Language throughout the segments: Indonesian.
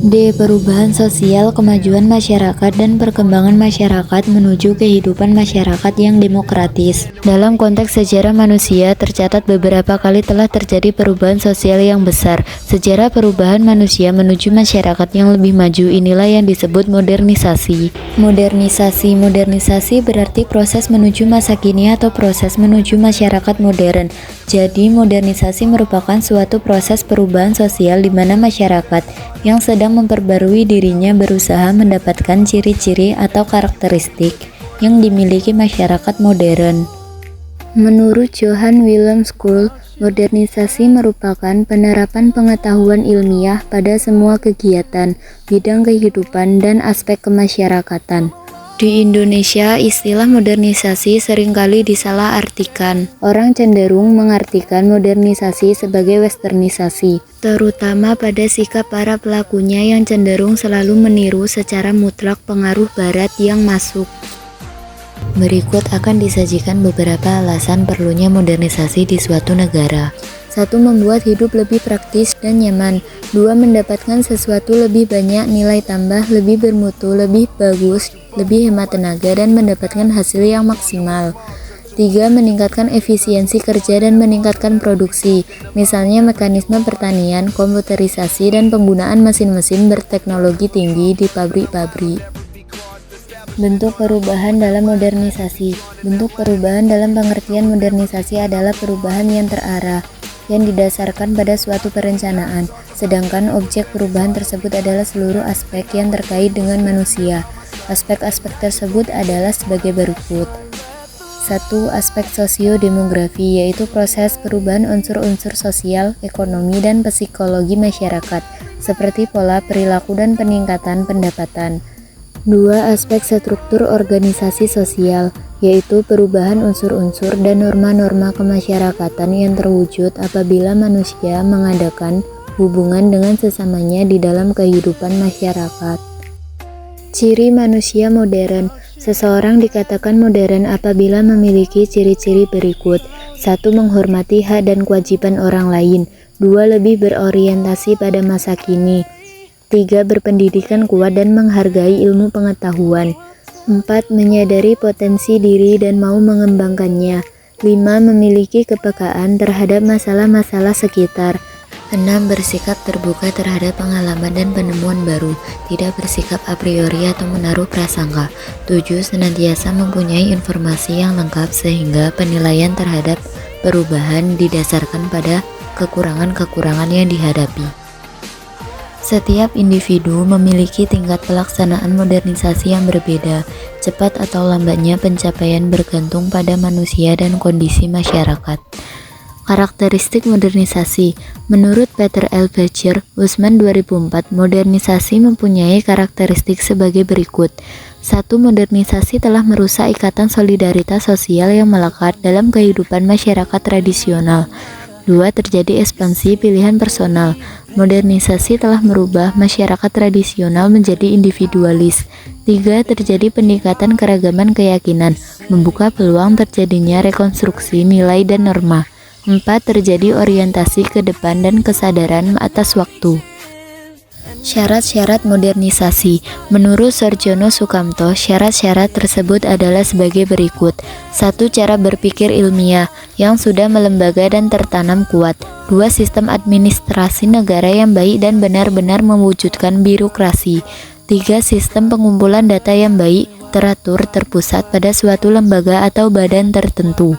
D. Perubahan sosial, kemajuan masyarakat, dan perkembangan masyarakat menuju kehidupan masyarakat yang demokratis. Dalam konteks sejarah manusia, tercatat beberapa kali telah terjadi perubahan sosial yang besar. Sejarah perubahan manusia menuju masyarakat yang lebih maju inilah yang disebut modernisasi. Modernisasi berarti proses menuju masa kini atau proses menuju masyarakat modern. Jadi, modernisasi merupakan suatu proses perubahan sosial di mana masyarakat yang sedang memperbarui dirinya berusaha mendapatkan ciri-ciri atau karakteristik yang dimiliki masyarakat modern. Menurut Johann Wilhelm Schule, modernisasi merupakan penerapan pengetahuan ilmiah pada semua kegiatan, bidang kehidupan, dan aspek kemasyarakatan. Di Indonesia, istilah modernisasi seringkali disalahartikan. Orang cenderung mengartikan modernisasi sebagai westernisasi, terutama pada sikap para pelakunya yang cenderung selalu meniru secara mutlak pengaruh barat yang masuk. Berikut akan disajikan beberapa alasan perlunya modernisasi di suatu negara. 1. Membuat hidup lebih praktis dan nyaman. 2. Mendapatkan sesuatu lebih banyak nilai tambah, lebih bermutu, lebih bagus, lebih hemat tenaga, dan mendapatkan hasil yang maksimal. 3. Meningkatkan efisiensi kerja dan meningkatkan produksi, misalnya mekanisme pertanian, komputerisasi, dan penggunaan mesin-mesin berteknologi tinggi di pabrik-pabrik. Bentuk perubahan dalam modernisasi. Bentuk perubahan dalam pengertian modernisasi adalah perubahan yang terarah, yang didasarkan pada suatu perencanaan, sedangkan objek perubahan tersebut adalah seluruh aspek yang terkait dengan manusia. Aspek-aspek tersebut adalah sebagai berikut. 1. Aspek sosiodemografi, yaitu proses perubahan unsur-unsur sosial, ekonomi, dan psikologi masyarakat, seperti pola perilaku dan peningkatan pendapatan. 2. Aspek struktur organisasi sosial, yaitu perubahan unsur-unsur dan norma-norma kemasyarakatan yang terwujud apabila manusia mengadakan hubungan dengan sesamanya di dalam kehidupan masyarakat. Ciri manusia modern. Seseorang dikatakan modern apabila memiliki ciri-ciri berikut. 1. Menghormati hak dan kewajiban orang lain. 2. Lebih berorientasi pada masa kini. 3. Berpendidikan kuat dan menghargai ilmu pengetahuan. 4. Menyadari potensi diri dan mau mengembangkannya. 5. Memiliki kepekaan terhadap masalah-masalah sekitar. 6. Bersikap terbuka terhadap pengalaman dan penemuan baru, tidak bersikap a priori atau menaruh prasangka. 7. Senantiasa mempunyai informasi yang lengkap sehingga penilaian terhadap perubahan didasarkan pada kekurangan-kekurangan yang dihadapi. Setiap individu memiliki tingkat pelaksanaan modernisasi yang berbeda. Cepat atau lambatnya pencapaian bergantung pada manusia dan kondisi masyarakat. Karakteristik modernisasi. Menurut Peter L. Becher, Usman 2004, modernisasi mempunyai karakteristik sebagai berikut. 1. Modernisasi telah merusak ikatan solidaritas sosial yang melekat dalam kehidupan masyarakat tradisional. 2. Terjadi ekspansi pilihan personal. Modernisasi telah merubah masyarakat tradisional menjadi individualis. 3. Terjadi peningkatan keragaman keyakinan, membuka peluang terjadinya rekonstruksi nilai dan norma. 4. Terjadi orientasi ke depan dan kesadaran atas waktu. Syarat-syarat modernisasi. Menurut Sarjono Sukamto, syarat-syarat tersebut adalah sebagai berikut. 1. Cara berpikir ilmiah yang sudah melembaga dan tertanam kuat. 2. Sistem administrasi negara yang baik dan benar-benar mewujudkan birokrasi. 3. Sistem pengumpulan data yang baik, teratur, terpusat pada suatu lembaga atau badan tertentu.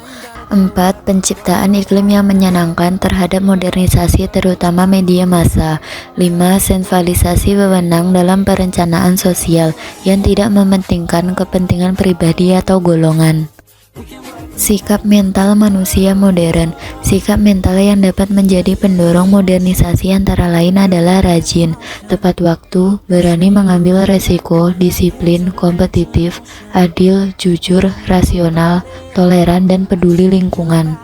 4. Penciptaan iklim yang menyenangkan terhadap modernisasi terutama media massa. 5. Sentralisasi wewenang dalam perencanaan sosial yang tidak mementingkan kepentingan pribadi atau golongan. Sikap mental manusia modern. Sikap mental yang dapat menjadi pendorong modernisasi antara lain adalah rajin, tepat waktu, berani mengambil resiko, disiplin, kompetitif, adil, jujur, rasional, toleran, dan peduli lingkungan.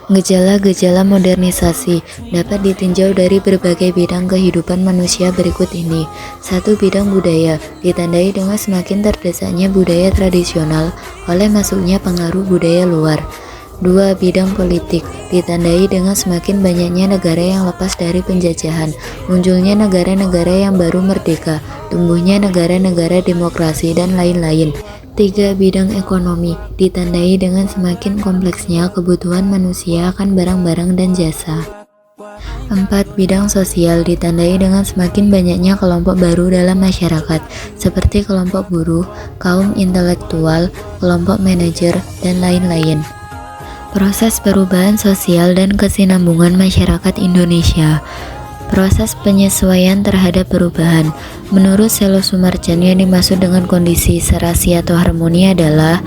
Gejala-gejala modernisasi dapat ditinjau dari berbagai bidang kehidupan manusia berikut ini. 1. Bidang budaya, ditandai dengan semakin terdesaknya budaya tradisional oleh masuknya pengaruh budaya luar. 2. Bidang politik ditandai dengan semakin banyaknya negara yang lepas dari penjajahan, munculnya negara-negara yang baru merdeka, tumbuhnya negara-negara demokrasi, dan lain-lain. 3. Bidang ekonomi ditandai dengan semakin kompleksnya kebutuhan manusia akan barang-barang dan jasa. 4. Bidang sosial ditandai dengan semakin banyaknya kelompok baru dalam masyarakat, seperti kelompok buruh, kaum intelektual, kelompok manajer, dan lain-lain. Proses perubahan sosial dan kesinambungan masyarakat Indonesia. Proses penyesuaian terhadap perubahan. Menurut Selo Sumarjan, yang dimaksud dengan kondisi serasi atau harmoni adalah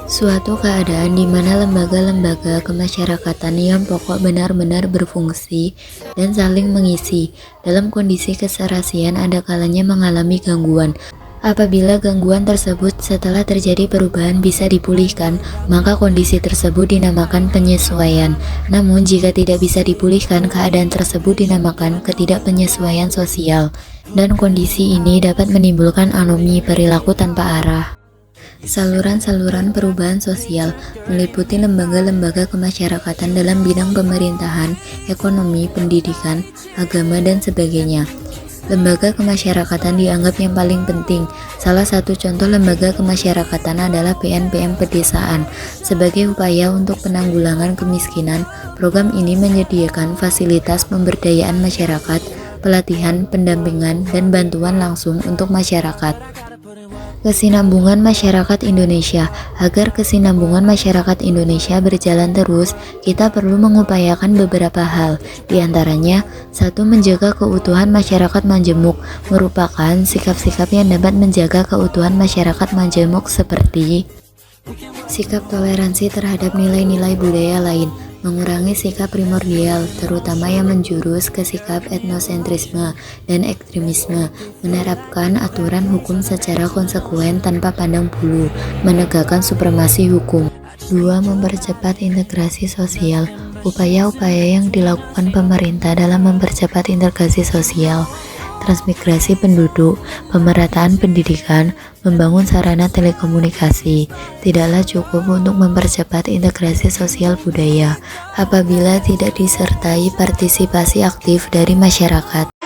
suatu keadaan di mana lembaga-lembaga kemasyarakatan yang pokok benar-benar berfungsi dan saling mengisi. Dalam kondisi keserasian ada kalanya mengalami gangguan. Apabila gangguan tersebut setelah terjadi perubahan bisa dipulihkan, maka kondisi tersebut dinamakan penyesuaian. Namun jika tidak bisa dipulihkan, keadaan tersebut dinamakan ketidakpenyesuaian sosial. Dan kondisi ini dapat menimbulkan anomi perilaku tanpa arah. Saluran-saluran perubahan sosial meliputi lembaga-lembaga kemasyarakatan dalam bidang pemerintahan, ekonomi, pendidikan, agama, dan sebagainya. Lembaga kemasyarakatan dianggap yang paling penting. Salah satu contoh lembaga kemasyarakatan adalah PNPM Pedesaan. Sebagai upaya untuk penanggulangan kemiskinan, program ini menyediakan fasilitas pemberdayaan masyarakat, pelatihan, pendampingan, dan bantuan langsung untuk masyarakat. Kesinambungan masyarakat Indonesia. Agar kesinambungan masyarakat Indonesia berjalan terus, kita perlu mengupayakan beberapa hal. Di antaranya, 1. Menjaga keutuhan masyarakat majemuk, merupakan sikap-sikap yang dapat menjaga keutuhan masyarakat majemuk seperti sikap toleransi terhadap nilai-nilai budaya lain, mengurangi sikap primordial, terutama yang menjurus ke sikap etnosentrisme dan ekstremisme, menerapkan aturan hukum secara konsekuen tanpa pandang bulu, menegakkan supremasi hukum. 2. Mempercepat integrasi sosial, upaya-upaya yang dilakukan pemerintah dalam mempercepat integrasi sosial, transmigrasi penduduk, pemerataan pendidikan, membangun sarana telekomunikasi, tidaklah cukup untuk mempercepat integrasi sosial budaya apabila tidak disertai partisipasi aktif dari masyarakat.